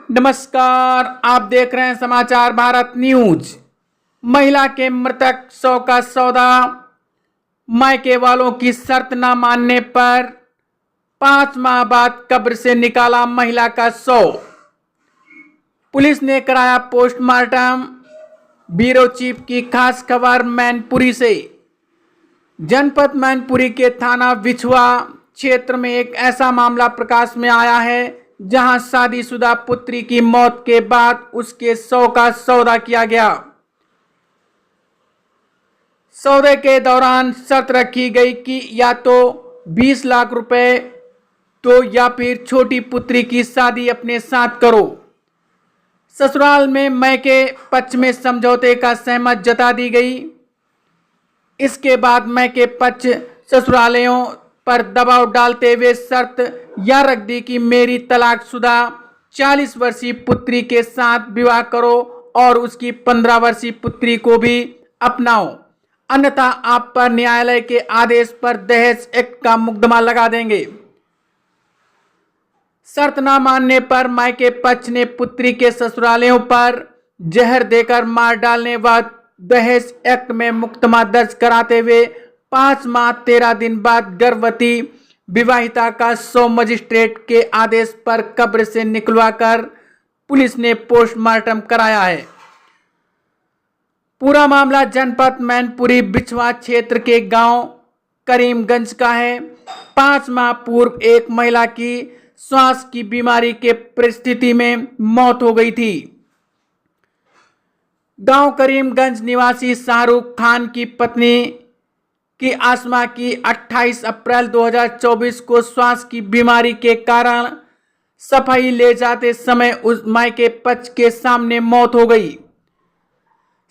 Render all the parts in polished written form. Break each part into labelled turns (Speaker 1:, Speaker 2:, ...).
Speaker 1: नमस्कार, आप देख रहे हैं समाचार भारत न्यूज। महिला के मृतक शव का सौदा, मायके वालों की शर्त न मानने पर 5 माह बाद कब्र से निकाला महिला का शव। पुलिस ने कराया पोस्टमार्टम। ब्यूरो चीफ की खास खबर मैनपुरी से। जनपद मैनपुरी के थाना बिछुआ क्षेत्र में एक ऐसा मामला प्रकाश में आया है जहां शादीशुदा पुत्री की मौत के बाद उसके शव का सौदा किया गया। सौदे के दौरान शर्त रखी गई कि या तो 20 लाख रुपए तो या फिर छोटी पुत्री की शादी अपने साथ करो। ससुराल में मायके पक्ष में समझौते का सहमत जता दी गई। इसके बाद मायके पक्ष ससुरालियों पर दबाव डालते हुए शर्त यह रख दी कि मेरी तलाकशुदा 40 वर्षीय पुत्री के साथ विवाह करो और उसकी 15 वर्षीय पुत्री को भी अपनाओ, अन्यथा आप पर न्यायालय के आदेश पर दहेज एक्ट का मुकदमा लगा देंगे। शर्त न मानने पर मायके पक्ष ने पुत्री के ससुरालियों पर जहर देकर मार डालने व दहेज एक्ट में मुकदमा दर्ज कराते हुए 5 माह 13 दिन बाद गर्भवती विवाहिता का शव मजिस्ट्रेट के आदेश पर कब्र से निकलवाकर पुलिस ने पोस्टमार्टम कराया है। पूरा मामला जनपद मैनपुरी बिछवा क्षेत्र के गांव करीमगंज का है। 5 माह पूर्व एक महिला की श्वास की बीमारी के परिस्थिति में मौत हो गई थी। गांव करीमगंज निवासी शाहरुख खान की पत्नी की आसमा की 28 अप्रैल 2024 को श्वास की बीमारी के कारण सफाई ले जाते समय उस मायके पक्ष के सामने मौत हो गई।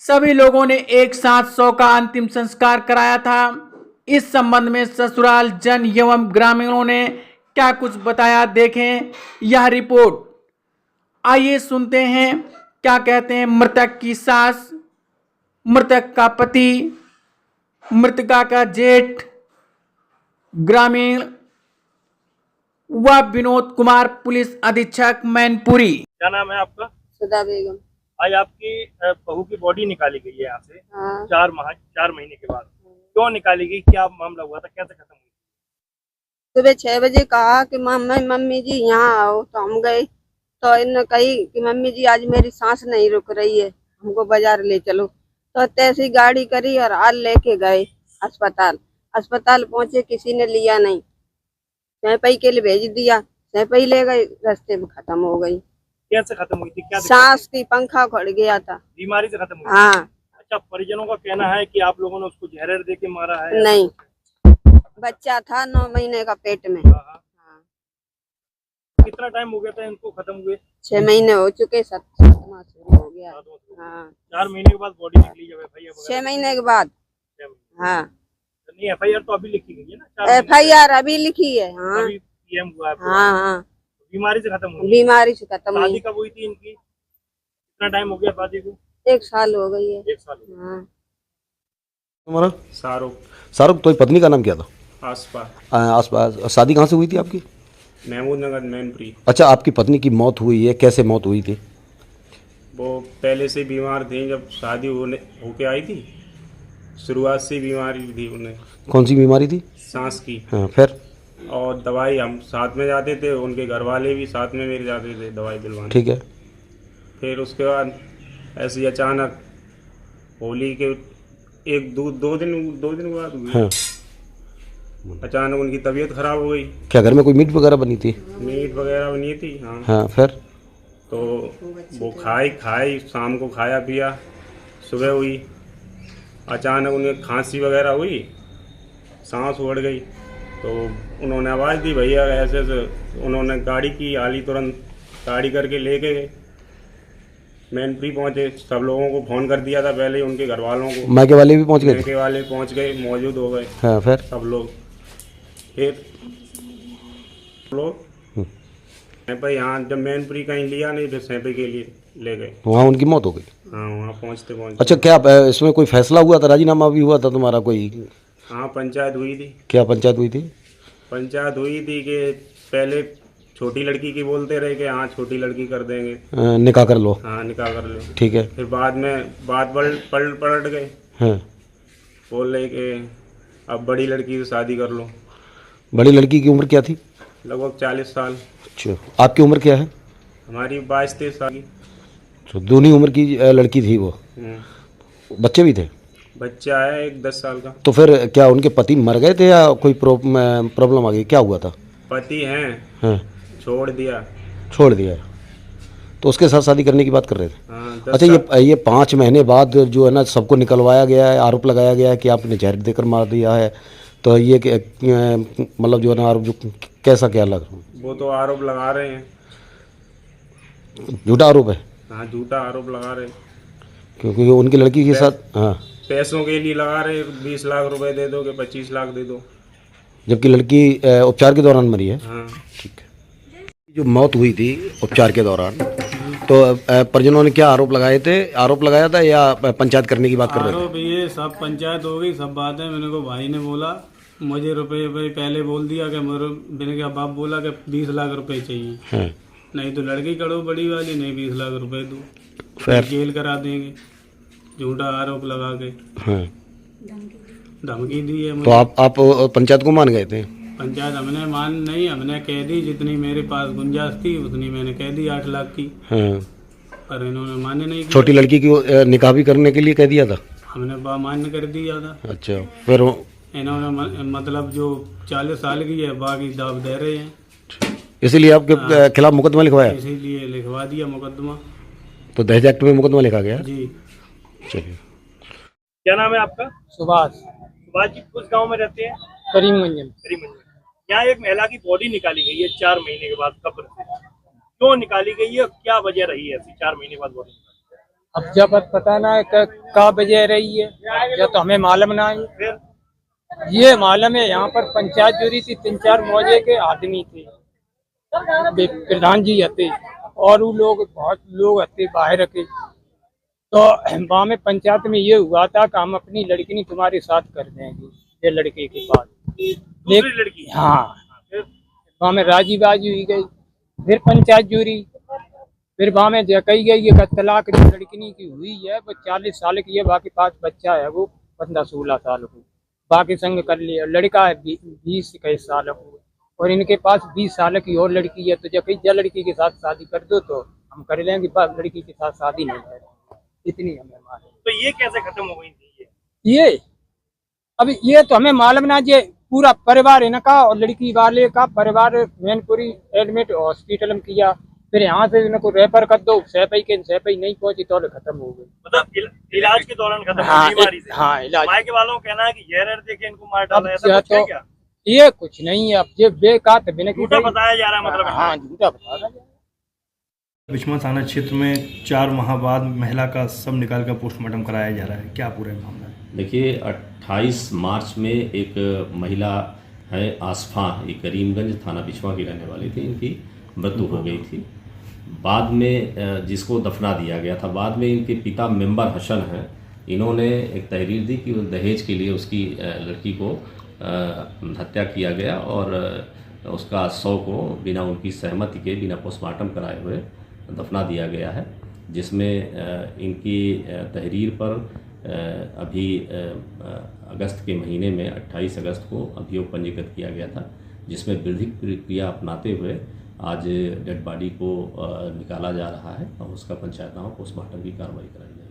Speaker 1: सभी लोगों ने एक साथ शव का अंतिम संस्कार कराया था। इस संबंध में ससुराल जन एवं ग्रामीणों ने क्या कुछ बताया, देखें यह रिपोर्ट। आइए सुनते हैं क्या कहते हैं मृतक की सास, मृतक का पति, मृतका का जेठ, ग्रामीण व विनोद कुमार पुलिस अधीक्षक मैनपुरी।
Speaker 2: क्या नाम है आपका?
Speaker 3: सुधा बेगम।
Speaker 2: आज आपकी बहू की बॉडी निकाली गई है यहाँ से।
Speaker 3: हाँ।
Speaker 2: 4 महीने के बाद क्यों निकाली गई? क्या मामला हुआ था? कैसे खत्म हुई?
Speaker 3: सुबह 6 बजे कहा कि मम्मी जी यहाँ आओ, तो हम गए तो इन्होंने कही कि मम्मी जी आज मेरी सांस नहीं रुक रही है, हमको बाजार ले चलो। तो तैसी गाड़ी करी और आज लेके गए अस्पताल पहुंचे, किसी ने लिया नहीं, सैपई के लिए भेज दिया, सैपई ले गए, रास्ते में खत्म हो गई।
Speaker 2: कैसे खत्म हुई थी? क्या
Speaker 3: सांस की पंखा खड़ गया था,
Speaker 2: बीमारी से खत्म हुई?
Speaker 3: हाँ।
Speaker 2: अच्छा, परिजनों का कहना है कि आप लोगों ने उसको जहर दे के मारा है।
Speaker 3: नहीं, बच्चा था 9 महीने का पेट में।
Speaker 2: हाँ। कितना टाइम हो गया था इनको खत्म हुए?
Speaker 3: 6 महीने हो चुके, 7वां शुरू हो गया। हाँ।
Speaker 2: 4 महीने के बाद बॉडी निकली जब FIR
Speaker 3: 6 महीने के बाद। हाँ,
Speaker 2: नहीं, FIR तो अभी लिखी गई है ना?
Speaker 3: FIR अभी लिखी है। हाँ,
Speaker 2: अभी PM हुआ है।
Speaker 3: हाँ।
Speaker 2: बीमारी से खत्म हुई?
Speaker 3: बीमारी से खत्म हुई।
Speaker 2: शादी कब हुई थी इनकी? कितना टाइम हो गया शादी को?
Speaker 3: 1 साल हो गई है।
Speaker 2: 1 साल।
Speaker 3: हाँ।
Speaker 4: तुम्हारा?
Speaker 5: शाहरुख। तो पत्नी का नाम क्या था?
Speaker 2: आसपास।
Speaker 5: शादी कहाँ से हुई थी आपकी?
Speaker 2: महमूद नगर मैनपुरी।
Speaker 5: अच्छा, आपकी पत्नी की मौत हुई है, कैसे मौत हुई थी?
Speaker 6: वो पहले से बीमार थी, जब शादी होके आई थी शुरुआत से बीमारी थी उन्हें।
Speaker 5: कौन सी बीमारी थी?
Speaker 6: सांस की।
Speaker 5: हाँ, फिर?
Speaker 6: और दवाई हम साथ में जाते थे, उनके घर वाले भी साथ में मेरे जाते थे दवाई दिलवाने।
Speaker 5: ठीक है।
Speaker 6: फिर उसके बाद ऐसे ही अचानक होली के दो दिन बाद हुई।
Speaker 5: हाँ।
Speaker 6: अचानक उनकी तबीयत खराब हो गई।
Speaker 5: क्या घर में कोई मीट वगैरह बनी थी?
Speaker 6: मीट वगैरह बनी थी। हाँ।
Speaker 5: हाँ, फिर?
Speaker 6: तो वो खाई, शाम को खाया पिया, सुबह हुई, अचानक उन्हें खांसी वगैरह हुई, सांस उड़ गई। तो उन्होंने आवाज़ दी, भैया ऐसे ऐसे। उन्होंने गाड़ी की आली, तुरंत गाड़ी करके लेके गए, मैनपुरी पहुँचे। सब लोगों को फ़ोन कर दिया था पहले, उनके घर वालों को।
Speaker 5: मायके वाले भी पहुंच गए?
Speaker 6: मायके वाले पहुँच गए, मौजूद हो गए।
Speaker 5: हाँ, फिर?
Speaker 6: सब लोग। फिर लोग सैंपई, यहाँ जब मैनपुरी कहीं लिया नहीं, फिर सैंपई के लिए ले गए।
Speaker 5: वहाँ उनकी मौत हो गई?
Speaker 6: हाँ, वहाँ पहुँचते।
Speaker 5: अच्छा, क्या इसमें कोई फैसला हुआ था, राजीनामा भी हुआ था तुम्हारा कोई?
Speaker 6: हाँ, पंचायत हुई थी।
Speaker 5: क्या पंचायत हुई थी?
Speaker 6: पंचायत हुई थी कि पहले छोटी लड़की की बोलते रहे कि हाँ छोटी लड़की कर देंगे,
Speaker 5: निकाह कर लो।
Speaker 6: हाँ निकाह कर लो।
Speaker 5: ठीक है।
Speaker 6: फिर बाद में बात पलट गए,
Speaker 5: हाँ।
Speaker 6: बोल रहे कि अब बड़ी लड़की से शादी कर लो।
Speaker 5: बड़ी लड़की की उम्र क्या थी?
Speaker 6: लगभग 40 साल।
Speaker 5: अच्छा, आपकी उम्र क्या है?
Speaker 6: हमारी 22-23 साल की।
Speaker 5: तो दोनों उम्र की लड़की थी वो। बच्चे भी थे?
Speaker 6: बच्चा है एक 10 साल का।
Speaker 5: तो फिर क्या उनके पति मर गए थे या कोई प्रॉब्लम आ गई, क्या हुआ था?
Speaker 6: पति हैं,
Speaker 5: हाँ।
Speaker 6: छोड़ दिया।
Speaker 5: छोड़ दिया। तो उसके साथ शादी करने की बात कर रहे थे?
Speaker 6: हाँ,
Speaker 5: अच्छा, ये 5 महीने बाद जो है ना सबको निकलवाया गया है, आरोप लगाया गया है कि आपने जहर देकर मार दिया है, तो ये मतलब जो है ना आरोप जो कैसा क्या लग?
Speaker 6: वो तो आरोप लगा रहे हैं।
Speaker 5: झूठा आरोप है?
Speaker 6: हाँ झूठा आरोप लगा रहे हैं।
Speaker 5: क्योंकि उनकी लड़की के साथ, हाँ,
Speaker 6: पैसों के लिए लगा रहे, 20 लाख रुपए दे दो कि 25 लाख दे दो,
Speaker 5: जबकि लड़की उपचार के दौरान मरी है।
Speaker 6: हाँ।
Speaker 5: ठीक है। जो मौत हुई थी उपचार के दौरान, तो परिजनों ने क्या आरोप लगाए थे? आरोप लगाया था या पंचायत करने की बात कर रहे थे?
Speaker 7: आरोप ये सब पंचायत हो गई, सब बातें मैंने को भाई ने बोला, मुझे रुपए पहले बोल दिया कि मैंने क्या बाप बोला कि 20 लाख रुपए चाहिए।
Speaker 5: हाँ।
Speaker 7: नहीं तो लड़की करो बड़ी वाली, नहीं 20 लाख रुपए दो,
Speaker 5: फिर
Speaker 7: जेल करा देंगे, झूठा आरोप लगा के।
Speaker 5: हाँ।
Speaker 7: धमकी दी है
Speaker 5: तो
Speaker 7: मुझे।
Speaker 5: आप पंचायत को मान गए थे?
Speaker 7: पंचायत हमने मान नहीं, हमने कह दी जितनी मेरे पास गुंजाइश थी उतनी मैंने कह दी 8 लाख की,
Speaker 5: हाँ।
Speaker 7: पर इन्होंने मान्य नहीं किया।
Speaker 5: छोटी लड़की की निकाह भी करने के लिए कह दिया था?
Speaker 7: हमने मान्य कर दिया था।
Speaker 5: अच्छा, फिर
Speaker 7: इन्होंने मतलब जो 40 साल की है बाकी दाव दे रहे हैं,
Speaker 5: इसीलिए आपके खिलाफ मुकदमा लिखवाया?
Speaker 7: इसीलिए लिखवा दिया मुकदमा।
Speaker 5: तो दहेज एक्ट में मुकदमा लिखा गया?
Speaker 7: जी।
Speaker 5: चलिए।
Speaker 2: क्या नाम है आपका?
Speaker 7: सुभाष।
Speaker 2: सुभाष जी कुछ गांव में रहते हैं?
Speaker 7: करीमगंज।
Speaker 2: करीमगंज। यहाँ एक महिला की बॉडी निकाली गई है 4 महीने के बाद कब्र से, क्यों निकाली गई है, क्या वजह रही है ऐसी 4 महीने बाद बॉडी?
Speaker 8: अब जब पता ना है क्या वजह रही है, या तो हमें मालूम ना है।
Speaker 2: फिर
Speaker 8: ये मालूम है यहाँ पर पंचायत जुड़ी थी, 3-4 मौजे के आदमी थे, प्रधान जी हते और वो लोग बहुत लोग हते बाहर के। तो वहाँ में पंचायत में ये हुआ था कि हम अपनी लड़की नहीं तुम्हारे साथ कर देंगे, ये लड़के के पास
Speaker 2: दूसरी लड़की।
Speaker 8: हाँ।
Speaker 2: फिर
Speaker 8: वहाँ में राजी बाजी हुई गई, फिर पंचायत जुड़ी, फिर वहाँ में कही गई है तलाक जो लड़की की हुई है वो 40 साल की है, बाकी 5 बच्चा है वो 15-16 साल को, बाकी संग कर लिया। लड़का है 20-21 साल को, और इनके पास 20 साल की और लड़की है। तो जब कहीं लड़की के साथ शादी कर दो तो हम कर लेंगे, लड़की के साथ शादी नहीं करेंगे, इतनी हमें मालूम।
Speaker 2: तो ये कैसे खत्म हो गई थी?
Speaker 8: ये अभी ये तो हमें मालूम ना, ये पूरा परिवार इनका और लड़की वाले का परिवार मैनपुरी एडमिट हॉस्पिटल में किया, फिर यहाँ से इनको रेफर कर दो, सैपई नहीं पहुंची तो खत्म हो गई।
Speaker 2: मतलब इलाज के दौरान खत्म
Speaker 8: हाँ,
Speaker 2: बीमारी से?
Speaker 8: हाँ इलाज।
Speaker 2: मायके वालों का कहना है कि जहर दे के इनको मार डाला, ऐसा
Speaker 8: अब
Speaker 2: कुछ है क्या?
Speaker 8: ये कुछ नहीं है, अब ये बेकार बिना
Speaker 2: झूठा बताया जा रहा है मतलब?
Speaker 8: हाँ झूठा बता रहा है।
Speaker 9: बिचमा थाना क्षेत्र में 4 माह बाद महिला का शव निकाल कर पोस्टमार्टम कराया जा रहा है, क्या पूरा मामला है?
Speaker 10: देखिए 28 मार्च में एक महिला है आसफा, ये करीमगंज थाना बिचमा की रहने वाली थी, इनकी मृत्यु हो गई थी। बाद में जिसको दफना दिया गया था, बाद में इनके पिता मेंबर हसन हैं, इन्होंने एक तहरीर दी कि दहेज के लिए उसकी लड़की को हत्या किया गया और उसका शव को बिना उनकी सहमति के, बिना पोस्टमार्टम कराए हुए दफना दिया गया है, जिसमें इनकी तहरीर पर अभी अगस्त के महीने में 28 अगस्त को अभियोग पंजीकृत किया गया था, जिसमें विधिक प्रक्रिया अपनाते हुए आज डेड बॉडी को निकाला जा रहा है और उसका पंचायतनामा पोस्टमार्टम की कार्रवाई कराई जाएगी।